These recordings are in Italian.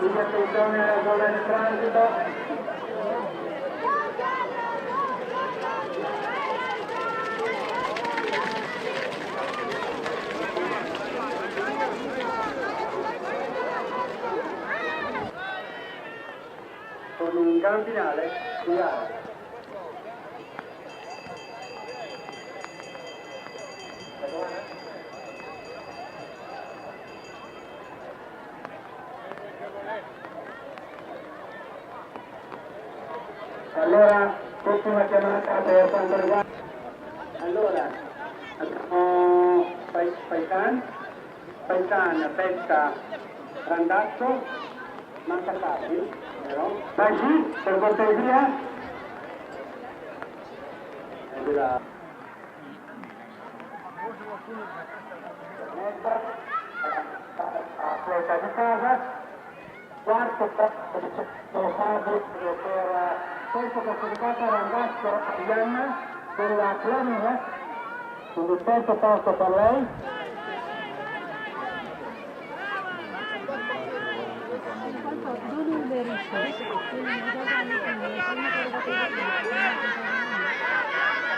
quindi attenzione alla zona di transito. Con un gran finale di gara. Allora, ultima chiamata per quanto riguarda. Allora, abbiamo Paisan, Pesta, Randazzo, manca Tappi, vero? Baggi, per cortesia. Atleta di casa, quarto posto per questo classificato Randazzo Ianna della Clonile, quindi il terzo posto per lei.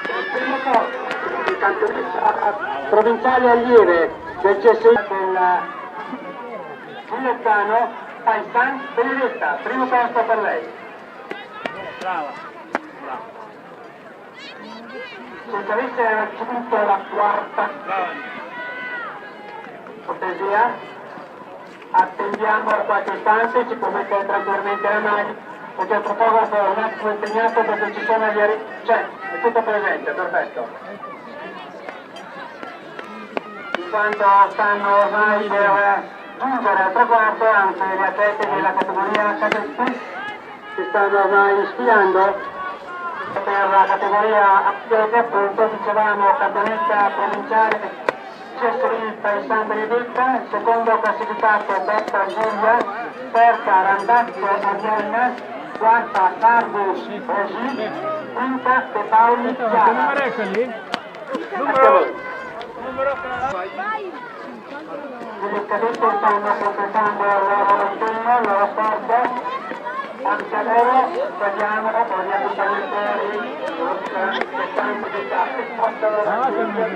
Il primo posto di campionessa provinciale allieve del CSI del Giuliano, Paisan Benedetta, primo posto per lei. Brava. Se ci avesse raggiunto la quarta cortesia, attendiamo qualche istante, ci può mettere tranquillamente la mano, perché il fotografo è un attimo impegnato perché ci sono gli cioè, è tutto presente, perfetto. In quanto stanno ormai per giungere al traguardo, anche le atlete della categoria cadetti si stanno ormai sfilando. Per la categoria atleti, appunto, dicevamo campionessa provinciale CSI Paisan Benedetta, secondo classificato Betta Giulia, terza Randazzo Arianna, quarta Cardus Rosi, quinta De Paoli Chiara. Che numero è quelli? Numero I cadetti stanno completando il loro impegno, il loro sport. Anche a loro vediamo con gli accompagnatori che stanno di possono raggiungere.